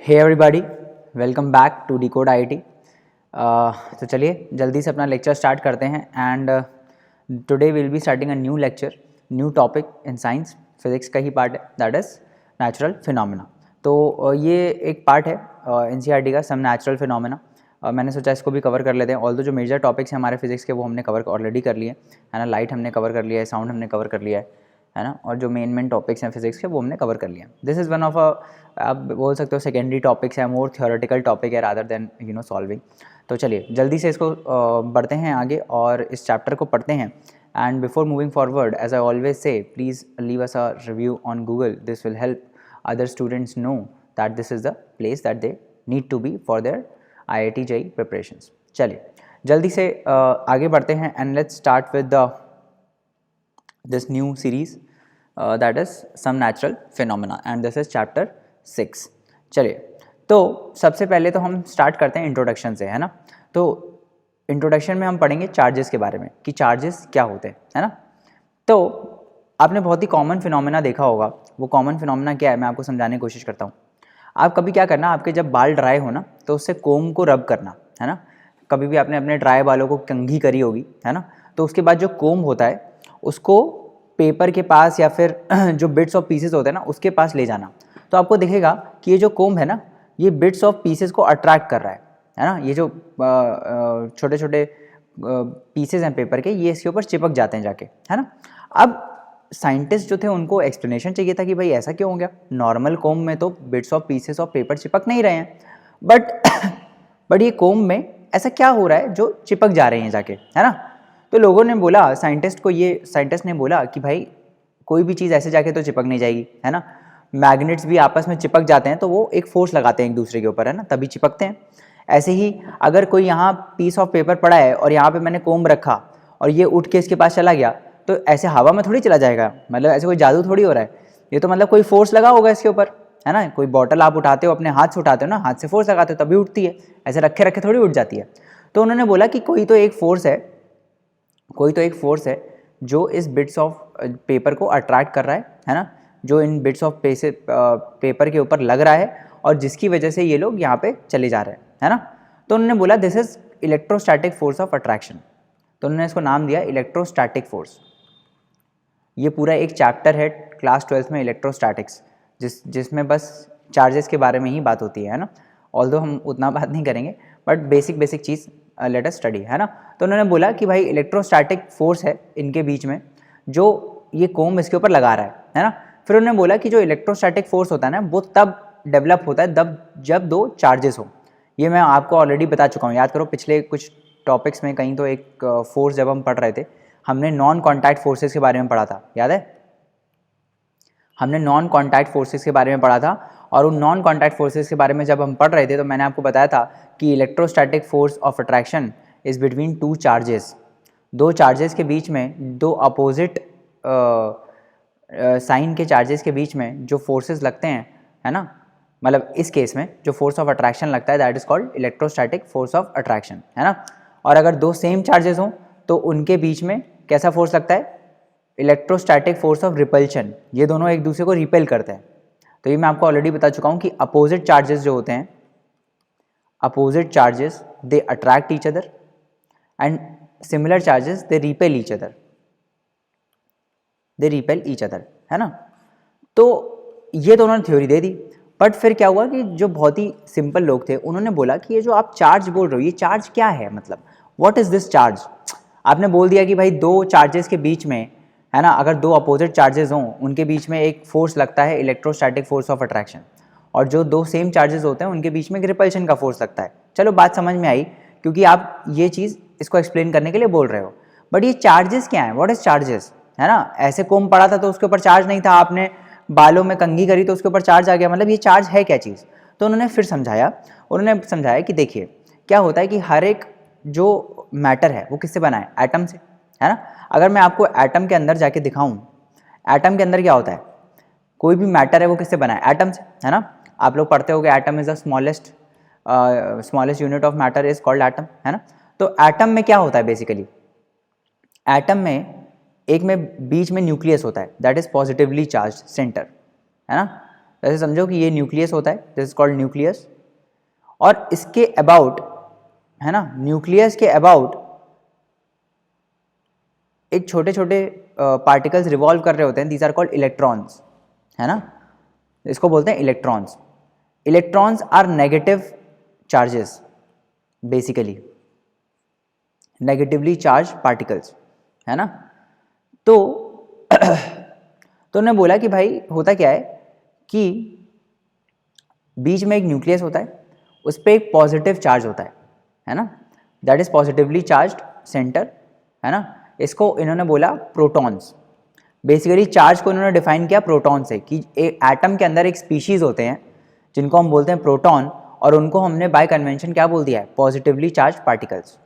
Hey everybody, welcome back to decode IIT. तो चलिए जल्दी से अपना लेक्चर स्टार्ट करते हैं and today will be starting a new lecture, new topic in science. Physics का ही पार्ट है, दैट इज़ नेचुरल फिनोमेना। तो ये एक पार्ट है एनसीईआरटी का, सम नेचुरल फिनोमेना। मैंने सोचा इसको भी कवर कर लेते हैं। ऑल्दो जो मेजर टॉपिक्स हैं हमारे फिजिक्स के वो हमने कवर ऑलरेडी कर लिए है ना। लाइट हमने कवर कर लिया है, साउंड हमने कवर कर लिया है ना, और जो मेन टॉपिक्स हैं फिजिक्स के वो हमने कवर कर लिया। दिस इज़ वन ऑफ आप बोल सकते हो सेकेंडरी टॉपिक्स है, मोर थियोरेटिकल टॉपिक है रादर देन सॉल्विंग। तो चलिए जल्दी से इसको बढ़ते हैं आगे और इस चैप्टर को पढ़ते हैं। And before moving forward, as I always say, please leave us a review on Google. This will help other students know that this is the place that they need to be for their IIT JEE preparations. चलिए जल्दी से आगे बढ़ते हैं and let's start with this new series that is some natural phenomena and this is chapter 6। चलिए तो सबसे पहले तो हम स्टार्ट करते हैं इंट्रोडक्शन से, है ना। तो इंट्रोडक्शन में हम पढ़ेंगे चार्जेस के बारे में कि चार्जेस क्या होते हैं, है ना। तो आपने बहुत ही कॉमन फिनोमेना देखा होगा। वो कॉमन फिनोमेना क्या है मैं आपको समझाने की कोशिश करता हूँ। आप कभी क्या करना, आपके जब बाल ड्राई हो ना तो उससे कोम को रब करना, है ना। कभी भी आपने अपने ड्राई बालों को कंघी करी होगी, है ना, तो उसके बाद जो कोम होता है उसको पेपर के पास या फिर जो बिट्स ऑफ पीसेस होते हैं ना उसके पास ले जाना। तो आपको दिखेगा कि ये जो कोम है ना ये बिट्स ऑफ पीसेस को अट्रैक्ट कर रहा है ना। ये जो छोटे छोटे पीसेस हैं पेपर के, ये इसके ऊपर चिपक जाते हैं जाके, है ना। अब साइंटिस्ट जो थे उनको एक्सप्लेनेशन चाहिए था कि भाई ऐसा क्यों हो गया। नॉर्मल कोम में तो bits of pieces of paper चिपक नहीं रहे हैं, बट ये कोम में ऐसा क्या हो रहा है जो चिपक जा रहे हैं जाके, है ना। तो लोगों ने बोला, साइंटिस्ट ने बोला कि भाई कोई भी चीज़ ऐसे जाके तो चिपक नहीं जाएगी, है ना। मैग्नेट्स भी आपस में चिपक जाते हैं तो वो एक फोर्स लगाते हैं एक दूसरे के ऊपर, है ना, तभी चिपकते हैं। ऐसे ही अगर कोई यहाँ पीस ऑफ पेपर पड़ा है और यहाँ पे मैंने कोम रखा और ये उठ के इसके पास चला गया, तो ऐसे हवा में थोड़ी चला जाएगा, मतलब ऐसे कोई जादू थोड़ी हो रहा है। ये तो मतलब कोई फोर्स लगा होगा इसके ऊपर, है ना। कोई बॉटल आप उठाते हो, अपने हाथ से उठाते हो ना, हाथ से फोर्स लगाते हो तभी उठती है, ऐसे रखे रखे थोड़ी उठ जाती है। तो उन्होंने बोला कि कोई तो एक फोर्स है जो इस बिट्स ऑफ पेपर को अट्रैक्ट कर रहा है ना, जो इन बिट्स ऑफ पेपर के ऊपर लग रहा है और जिसकी वजह से ये लोग यहाँ पे चले जा रहे हैं, है ना। तो उन्होंने बोला this is electrostatic force of attraction. तो उन्होंने इसको नाम दिया इलेक्ट्रोस्टैटिक फोर्स। ये पूरा एक चैप्टर है क्लास 12th में इलेक्ट्रोस्टैटिक्स, जिसमें बस चार्जेस के बारे में ही बात होती है ना। ऑल्दो हम उतना बात नहीं करेंगे, but basic cheese let us study, है ना। तो उन्होंने बोला कि भाई इलेक्ट्रोस्टैटिक फोर्स है इनके बीच में जो ये कोम इसके ऊपर लगा रहा है ना। फिर उन्होंने बोला कि जो इलेक्ट्रोस्टैटिक फोर्स होता है ना वो तब डेवलप होता है जब दो चार्जेस हो। ये मैं आपको ऑलरेडी बता चुका हूँ, याद करो पिछले कुछ टॉपिक्स में कहीं तो एक फोर्स जब हम पढ़ रहे थे हमने नॉन कॉन्टैक्ट फोर्सेस के बारे में पढ़ा था, याद है। हमने नॉन कॉन्टैक्ट फोर्सेस के बारे में पढ़ा था और उन नॉन कॉन्टैक्ट फोर्सेस के बारे में जब हम पढ़ रहे थे तो मैंने आपको बताया था कि electrostatic force of attraction is between two charges. दो चार्जेस के बीच में, दो अपोजिट साइन के चार्जेस के बीच में जो फोर्सेस लगते हैं, है ना, मतलब इस केस में जो फोर्स ऑफ अट्रैक्शन लगता है that is called electrostatic force of attraction, है ना। और अगर दो सेम चार्जेस हों तो उनके बीच में कैसा फोर्स लगता है, इलेक्ट्रोस्टैटिक फोर्स ऑफ रिपल्शन। ये दोनों एक दूसरे को रिपेल करते हैं। तो ये मैं आपको ऑलरेडी बता चुका हूँ कि अपोजिट चार्जेस जो होते हैं, opposite charges they attract each other and similar charges they repel each other, है ना। तो ये तो उन्होंने थ्योरी दे दी, बट फिर क्या हुआ कि जो बहुत ही सिंपल लोग थे उन्होंने बोला कि ये जो आप चार्ज बोल रहे हो ये चार्ज क्या है, मतलब व्हाट इज दिस चार्ज। आपने बोल दिया कि भाई दो चार्जेस के बीच में, है ना, अगर दो अपोजिट चार्जेस हों उनके बीच में एक फोर्स लगता है इलेक्ट्रोस्टैटिक फोर्स ऑफ अट्रैक्शन, और जो दो सेम चार्जेस होते हैं उनके बीच में एक रिपल्शन का फोर्स लगता है। चलो बात समझ में आई क्योंकि आप ये चीज़ इसको एक्सप्लेन करने के लिए बोल रहे हो। बट ये चार्जेस क्या है, व्हाट इज चार्जेस, है ना। ऐसे कोम पड़ा था तो उसके ऊपर चार्ज नहीं था, आपने बालों में कंघी करी तो उसके ऊपर चार्ज आ गया, मतलब ये चार्ज है क्या चीज़। तो उन्होंने फिर समझाया कि देखिए क्या होता है कि हर एक जो मैटर है वो किससे बना है, एटम से, है ना। अगर मैं आपको एटम के अंदर जाके दिखाऊं, एटम के अंदर क्या होता है, कोई भी मैटर है वो किससे बना है, एटम से, है ना। आप लोग पढ़ते होगे atom is the smallest unit of matter is called atom, है ना। तो एटम में क्या होता है बेसिकली, एटम में एक में बीच में न्यूक्लियस होता है that is positively charge centre, है ना। ऐसे समझो कि ये न्यूक्लियस होता है, दिस इज कॉल्ड न्यूक्लियस, और इसके अबाउट, है ना, न्यूक्लियस के अबाउट एक छोटे छोटे पार्टिकल्स रिवॉल्व कर रहे होते हैं, दीज आर कॉल्ड इलेक्ट्रॉन्स, है ना, इसको बोलते हैं electrons. Electrons are negative charges, basically negatively charge particles, है ना। तो तो उन्होंने बोला कि भाई होता क्या है कि बीच में एक न्यूक्लियस होता है, उस पर एक पॉजिटिव चार्ज होता है ना, that is positively charged centre, है ना। इसको इन्होंने बोला प्रोटॉन्स। बेसिकली चार्ज को इन्होंने डिफाइन किया प्रोटॉन से, कि एक एटम के अंदर एक स्पीशीज होते हैं जिनको हम बोलते हैं प्रोटॉन, और उनको हमने बाय कन्वेंशन क्या बोल दिया है, positively charge particles,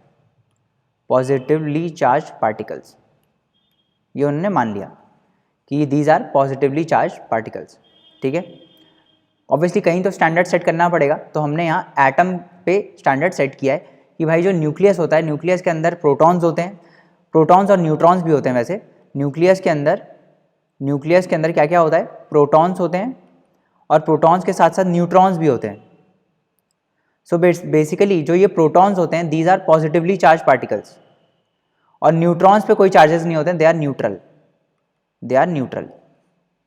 positively charge particles, ये उन्होंने मान लिया कि these are positively charge particles, ठीक है। ऑब्वियसली कहीं तो स्टैंडर्ड सेट करना पड़ेगा, तो हमने यहाँ एटम पे स्टैंडर्ड सेट किया है कि भाई जो न्यूक्लियस होता है, न्यूक्लियस के अंदर प्रोटॉन्स होते हैं, प्रोटॉन्स और न्यूट्रॉन्स भी होते हैं। वैसे न्यूक्लियस के अंदर क्या क्या होता है, प्रोटॉन्स होते हैं, और प्रोटॉन्स के साथ साथ न्यूट्रॉन्स भी होते हैं। सो बेसिकली जो ये प्रोटॉन्स होते हैं, these are positively charge particles, और न्यूट्रॉन्स पे कोई चार्जेस नहीं होते हैं, दे आर न्यूट्रल,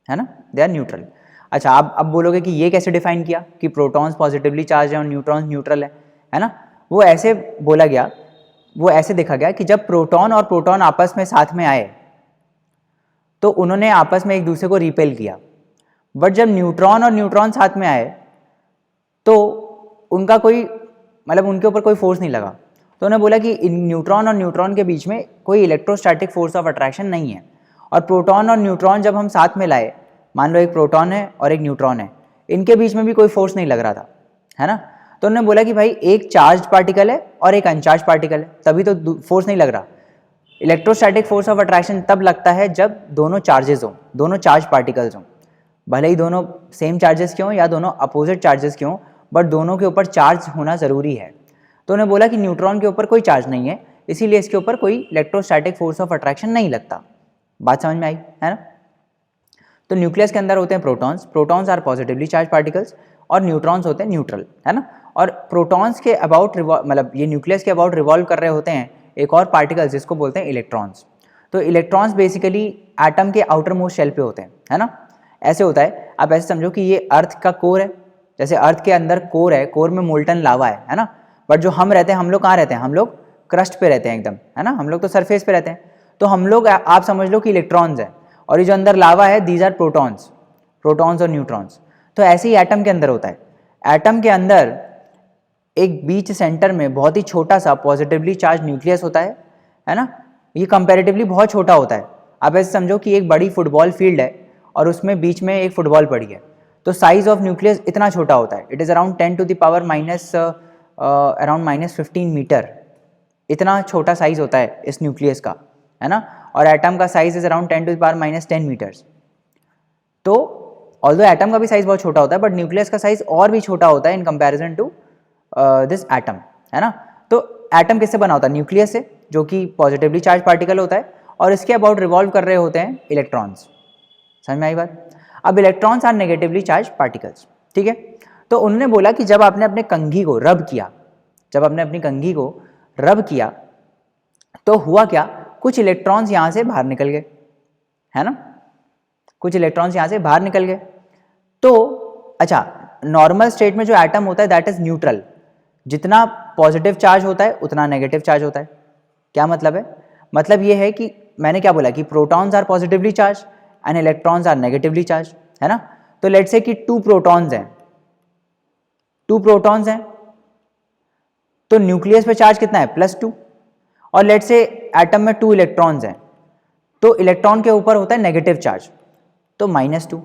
है ना, दे आर न्यूट्रल। अच्छा, आप अब बोलोगे कि ये कैसे डिफाइन किया कि प्रोटॉन्स पॉजिटिवली चार्ज है और न्यूट्रॉन्स न्यूट्रल है ना। वो ऐसे बोला गया, वो ऐसे देखा गया कि जब प्रोटॉन और प्रोटॉन आपस में साथ में आए तो उन्होंने आपस में एक दूसरे को रिपेल किया, बट जब न्यूट्रॉन और न्यूट्रॉन साथ में आए तो उनका कोई मतलब उनके ऊपर कोई फोर्स नहीं लगा। तो उन्होंने बोला कि न्यूट्रॉन और न्यूट्रॉन के बीच में कोई इलेक्ट्रोस्टैटिक फोर्स ऑफ अट्रैक्शन नहीं है, और प्रोटॉन और न्यूट्रॉन जब हम साथ में लाए, मान लो एक प्रोटॉन है और एक न्यूट्रॉन है, इनके बीच में भी कोई फोर्स नहीं लग रहा था, है ना। तो उन्होंने बोला कि भाई एक चार्ज पार्टिकल है और एक अनचार्ज पार्टिकल है, तभी तो फोर्स नहीं लग रहा। इलेक्ट्रोस्टैटिक फोर्स ऑफ अट्रैक्शन तब लगता है जब दोनों चार्जेस हों, दोनों चार्ज पार्टिकल्स हों, भले ही दोनों सेम चार्जेस के हों या दोनों अपोजिट चार्जेस के हों, बट दोनों के ऊपर चार्ज होना ज़रूरी है। तो उन्होंने बोला कि न्यूट्रॉन के ऊपर कोई चार्ज नहीं है, इसीलिए इसके ऊपर कोई इलेक्ट्रोस्टैटिक फोर्स ऑफ अट्रैक्शन नहीं लगता। बात समझ में आई, है ना। तो न्यूक्लियस के अंदर होते हैं protons, protons are positively charge particles, और न्यूट्रॉन्स होते हैं न्यूट्रल, है ना। और प्रोटॉन्स के अबाउट मतलब ये न्यूक्लियस के अबाउट रिवॉल्व कर रहे होते हैं एक और पार्टिकल्स जिसको बोलते हैं इलेक्ट्रॉन्स। तो इलेक्ट्रॉन्स बेसिकली एटम के आउटर मोस्ट शेल पे होते हैं, है ना। ऐसे होता है, आप ऐसे समझो कि ये अर्थ का कोर है, जैसे अर्थ के अंदर कोर है, कोर में मोल्टन लावा है ना। बट जो हम रहते हैं, हम लोग कहाँ रहते हैं, हम लोग क्रस्ट पे रहते हैं एकदम, है ना, हम लोग तो सरफेस पे रहते हैं। तो हम लोग आप समझ लो कि इलेक्ट्रॉन्स है, और ये जो अंदर लावा है दीज आर प्रोटॉन्स, प्रोटॉन्स और न्यूट्रॉन्स। तो ऐसे ही एटम के अंदर होता है। एटम के अंदर एक बीच सेंटर में बहुत ही छोटा सा पॉजिटिवली चार्ज न्यूक्लियस होता है ना। ये कंपैरेटिवली बहुत छोटा होता है। आप ऐसे समझो कि एक बड़ी फुटबॉल फील्ड है और उसमें बीच में एक फुटबॉल पड़ी है, तो साइज ऑफ न्यूक्लियस इतना छोटा होता है, it is around 10 to the power around -15 metre, इतना छोटा साइज होता है इस न्यूक्लियस का, है ना। और एटम का size is around 10 to the power -10 metres. तो ऑल्दो एटम का भी साइज बहुत छोटा होता है, बट न्यूक्लियस का साइज और भी छोटा होता है in comparison to this atom, है ना। तो एटम किससे बना होता है, न्यूक्लियस से, जो कि पॉजिटिवली चार्ज पार्टिकल होता है, और इसके अबाउट रिवॉल्व कर रहे होते हैं इलेक्ट्रॉन्स। समझ में आई बात। अब electrons are negatively charge particles, ठीक है। तो उन्होंने बोला कि जब आपने अपने कंघी को रब किया, जब आपने अपनी कंघी को रब किया तो हुआ क्या, कुछ इलेक्ट्रॉन्स यहाँ से बाहर निकल गए, है ना, कुछ इलेक्ट्रॉन्स यहाँ से बाहर निकल गए। तो अच्छा, नॉर्मल स्टेट में जो एटम होता है दैट इज न्यूट्रल, जितना पॉजिटिव चार्ज होता है उतना नेगेटिव चार्ज होता है। क्या मतलब है, मतलब ये है कि मैंने क्या बोला कि protons are positively charge and electrons are negatively charge, है ना। तो लेट्स से कि 2 प्रोटॉन्स हैं, 2 प्रोटॉन्स हैं, तो न्यूक्लियस पे चार्ज कितना है, +2, और लेट्स से एटम में 2 इलेक्ट्रॉन्स हैं, तो इलेक्ट्रॉन के ऊपर होता है नेगेटिव चार्ज, तो -2,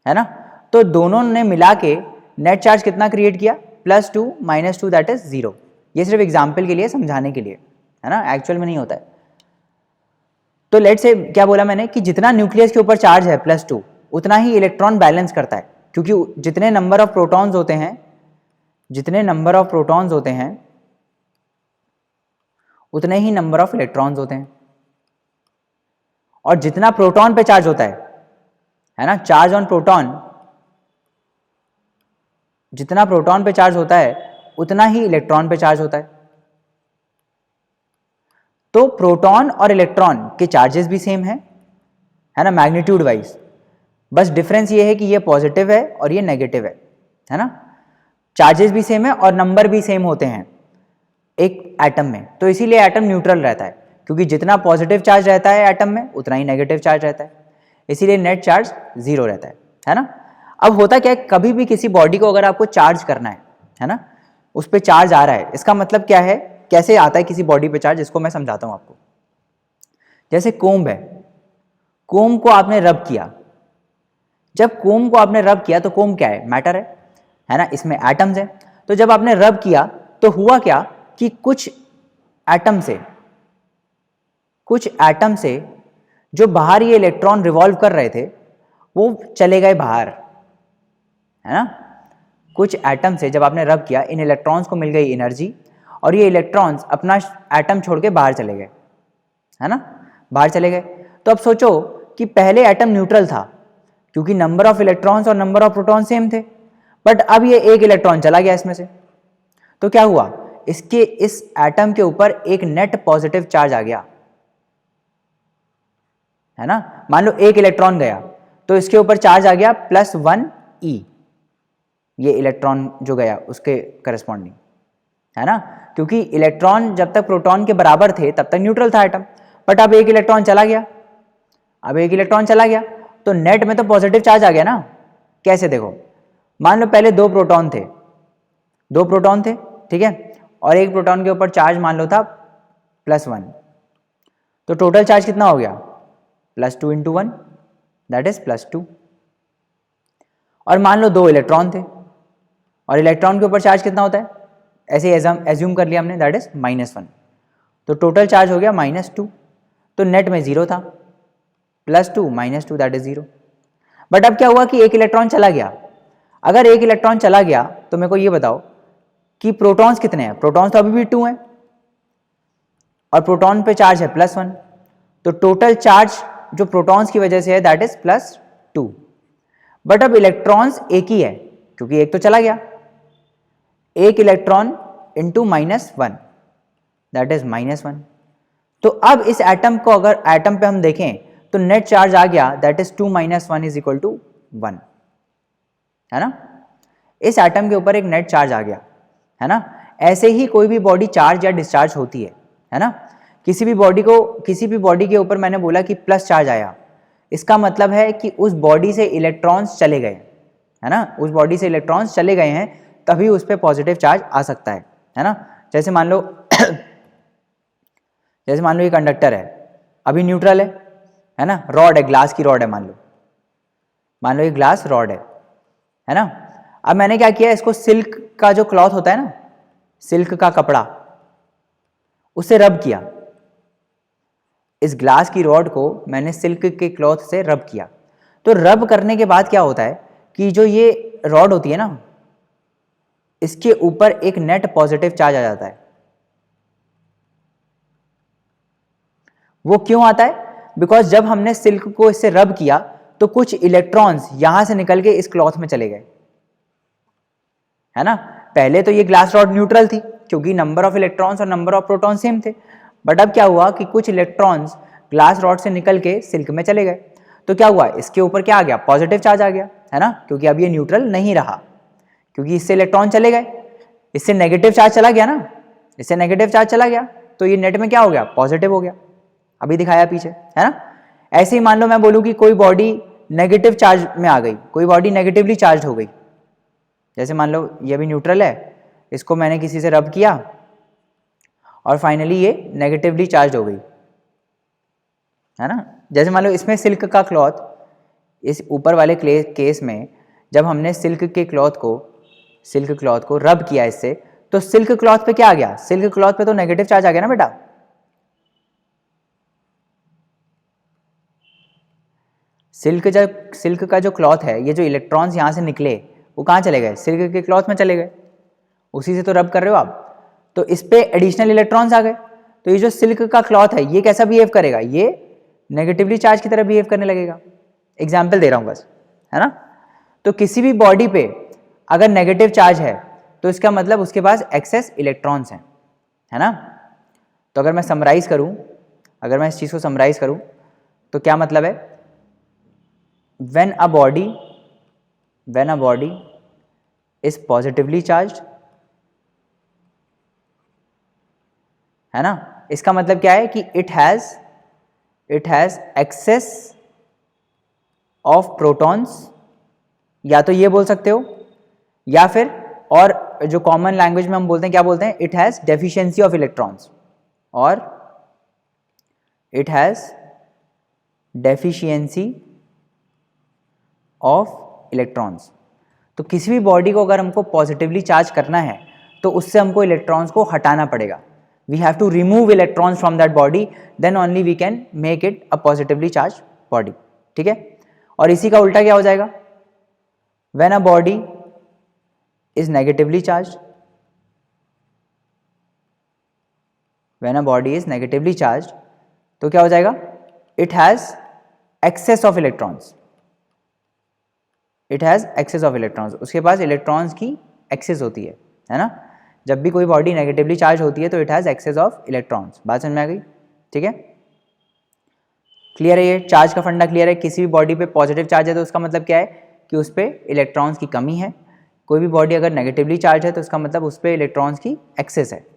है ना। तो दोनों ने मिला के नेट चार्ज कितना क्रिएट किया, +2 -2 दैट इज 0। ये सिर्फ एग्जाम्पल के लिए, समझाने के लिए, है ना, एक्चुअल में नहीं होता है। तो लेट्स से क्या बोला मैंने कि जितना न्यूक्लियस के ऊपर चार्ज है +2, उतना ही इलेक्ट्रॉन बैलेंस करता है, क्योंकि जितने नंबर ऑफ प्रोटॉन्स होते हैं, जितने नंबर ऑफ प्रोटॉन्स होते हैं उतने ही नंबर ऑफ इलेक्ट्रॉन्स होते हैं, और जितना प्रोटॉन पे चार्ज होता है ना, चार्ज ऑन प्रोटॉन जितना प्रोटॉन पे चार्ज होता है उतना ही इलेक्ट्रॉन पे चार्ज होता है। तो प्रोटॉन और इलेक्ट्रॉन के चार्जेस भी सेम है ना, मैग्नीट्यूड वाइज। बस डिफरेंस ये है कि ये पॉजिटिव है और ये नेगेटिव है ना। चार्जेस भी सेम है और नंबर भी सेम होते हैं एक एटम में, तो इसीलिए एटम न्यूट्रल रहता है, क्योंकि जितना पॉजिटिव चार्ज रहता है एटम में उतना ही नेगेटिव चार्ज रहता है, इसीलिए नेट चार्ज 0 रहता है ना। अब होता क्या है, कभी भी किसी बॉडी को अगर आपको चार्ज करना है ना, उस पर चार्ज आ रहा है, इसका मतलब क्या है, कैसे आता है किसी बॉडी पे चार्ज, इसको मैं समझाता हूं आपको। जैसे कोम्ब है, कोम्ब को आपने रब किया, जब कोम्ब को आपने रब किया तो कोम्ब क्या है, मैटर है ना, इसमें एटम्स है। तो जब आपने रब किया तो हुआ क्या कि कुछ एटम से जो बाहर ये इलेक्ट्रॉन रिवॉल्व कर रहे थे वो चले गए बाहर, है ना। कुछ एटम से जब आपने रब किया, इन इलेक्ट्रॉन्स को मिल गई एनर्जी और ये इलेक्ट्रॉन्स अपना एटम छोड़ के बाहर चले गए, है ना, बाहर चले गए। तो अब सोचो कि पहले एटम न्यूट्रल था क्योंकि नंबर ऑफ इलेक्ट्रॉन्स और नंबर ऑफ प्रोटॉन सेम थे, बट अब ये एक इलेक्ट्रॉन चला गया इसमें से, तो क्या हुआ, इसके इस एटम के ऊपर एक नेट पॉजिटिव चार्ज आ गया, है ना। मान लो एक इलेक्ट्रॉन गया तो इसके ऊपर चार्ज आ गया +1e, ये इलेक्ट्रॉन जो गया उसके करस्पॉन्डिंग, है ना, क्योंकि इलेक्ट्रॉन जब तक प्रोटॉन के बराबर थे तब तक न्यूट्रल था एटम, बट अब एक इलेक्ट्रॉन चला गया, तो नेट में तो पॉजिटिव चार्ज आ गया ना। कैसे, देखो, मान लो पहले दो प्रोटॉन थे, ठीक है, और एक प्रोटॉन के ऊपर चार्ज मान लो था +1, तो टोटल चार्ज कितना हो गया, +2 × 1 दैट इज +2। और मान लो दो इलेक्ट्रॉन थे और इलेक्ट्रॉन के ऊपर चार्ज कितना होता है, ऐसे एज्यूम कर लिया हमने, दैट इज -1, तो टोटल चार्ज हो गया -2, तो नेट में 0 था, +2 -2 दैट इज 0। बट अब क्या हुआ कि एक इलेक्ट्रॉन चला गया। अगर एक इलेक्ट्रॉन चला गया तो मेरे को ये बताओ कि प्रोटॉन्स कितने हैं, प्रोटॉन्स तो अभी भी 2 हैं और प्रोटॉन पे चार्ज है +1, तो टोटल चार्ज जो प्रोटॉन्स की वजह से है दैट इज +2। बट अब इलेक्ट्रॉन्स एक ही है क्योंकि एक तो चला गया, एक इलेक्ट्रॉन इंटू -1 दैट इज -1। तो अब इस एटम को अगर एटम पे हम देखें तो नेट चार्ज आ गया दैट इज 2 - 1 = 1, है ना। इस एटम के ऊपर एक नेट चार्ज आ गया, है ना। ऐसे ही कोई भी बॉडी चार्ज या डिस्चार्ज होती है ना। किसी भी बॉडी के ऊपर मैंने बोला कि प्लस चार्ज आया, इसका मतलब है कि उस बॉडी से इलेक्ट्रॉन्स चले गए, है ना, उस बॉडी से इलेक्ट्रॉन्स चले गए हैं तभी उस पर पॉजिटिव चार्ज आ सकता है ना। जैसे मान लो ये कंडक्टर है, अभी न्यूट्रल है ना, रॉड है, ग्लास की रॉड है, मान लो ये ग्लास रॉड है ना। अब मैंने क्या किया, इसको सिल्क का जो क्लॉथ होता है ना, सिल्क का कपड़ा, उससे रब किया, इस ग्लास की रॉड को मैंने सिल्क के क्लॉथ से रब किया। तो रब करने के बाद क्या होता है कि जो ये रॉड होती है ना, इसके ऊपर एक नेट पॉजिटिव चार्ज आ जाता है। वो क्यों आता है, बिकॉज जब हमने सिल्क को इससे रब किया तो कुछ इलेक्ट्रॉन्स यहां से निकल के इस क्लॉथ में चले गए, है ना। पहले तो ये ग्लास रॉड न्यूट्रल थी क्योंकि नंबर ऑफ इलेक्ट्रॉन्स और नंबर ऑफ प्रोटॉन सेम थे, बट अब क्या हुआ कि कुछ इलेक्ट्रॉन्स ग्लास रॉड से निकल के सिल्क में चले गए, तो क्या हुआ, इसके ऊपर क्या आ गया, पॉजिटिव चार्ज आ गया, है ना, क्योंकि अब ये न्यूट्रल नहीं रहा, क्योंकि इससे इलेक्ट्रॉन चले गए, इससे नेगेटिव चार्ज चला गया ना, इससे नेगेटिव चार्ज चला गया, तो ये नेट में क्या हो गया, पॉजिटिव हो गया, अभी दिखाया पीछे, है ना। ऐसे ही मान लो मैं बोलूं कि कोई बॉडी नेगेटिव चार्ज में आ गई, कोई बॉडी नेगेटिवली चार्ज हो गई, जैसे मान लो ये भी न्यूट्रल है, इसको मैंने किसी से रब किया और फाइनली ये नेगेटिवली चार्ज हो गई, है ना। जैसे मान लो इसमें सिल्क का क्लॉथ, इस ऊपर वाले केस में जब हमने सिल्क क्लॉथ को रब किया इससे, तो सिल्क क्लॉथ पे क्या आ गया, सिल्क क्लॉथ पे तो नेगेटिव चार्ज आ गया ना बेटा। सिल्क का जो क्लॉथ है, ये जो इलेक्ट्रॉन्स यहां से निकले वो कहाँ चले गए, सिल्क के क्लॉथ में चले गए, उसी से तो रब कर रहे हो आप, तो इस पे एडिशनल इलेक्ट्रॉन्स आ गए, तो ये जो सिल्क का क्लॉथ है ये कैसा बिहेव करेगा, ये नेगेटिवली चार्ज की तरह बिहेव करने लगेगा। एग्जाम्पल दे रहा हूं बस, है ना। तो किसी भी बॉडी पे अगर नेगेटिव चार्ज है तो इसका मतलब उसके पास एक्सेस इलेक्ट्रॉन्स हैं, है ना। तो अगर मैं समराइज करूं, अगर मैं इस चीज़ को समराइज करूं तो क्या मतलब है, when a body is positively charged, है ना, इसका मतलब क्या है कि it has excess of protons, या तो ये बोल सकते हो, या फिर और जो कॉमन लैंग्वेज में हम बोलते हैं क्या बोलते हैं, it has deficiency of electrons, और it has deficiency of electrons. तो किसी भी बॉडी को अगर हमको पॉजिटिवली चार्ज करना है तो उससे हमको इलेक्ट्रॉन्स को हटाना पड़ेगा। We have to remove electrons from that body, then only we can make it a positively charge body, ठीक है। और इसी का उल्टा क्या हो जाएगा, when a body is negatively charged, when a body is negatively charged तो क्या हो जाएगा, it has excess of electrons, it has excess of electrons, उसके पास इलेक्ट्रॉन्स की एक्सेस होती है ना। जब भी कोई बॉडी नेगेटिवली चार्ज होती है तो it has excess of electrons. बात समझ में आ गई, ठीक है, क्लियर है, ये चार्ज का फंडा क्लियर है। किसी भी बॉडी पे पॉजिटिव चार्ज है तो उसका मतलब क्या है कि उस पर इलेक्ट्रॉन्स की कमी है, कोई भी बॉडी अगर नेगेटिवली चार्ज है तो उसका मतलब उस पर इलेक्ट्रॉन्स की एक्सेस है।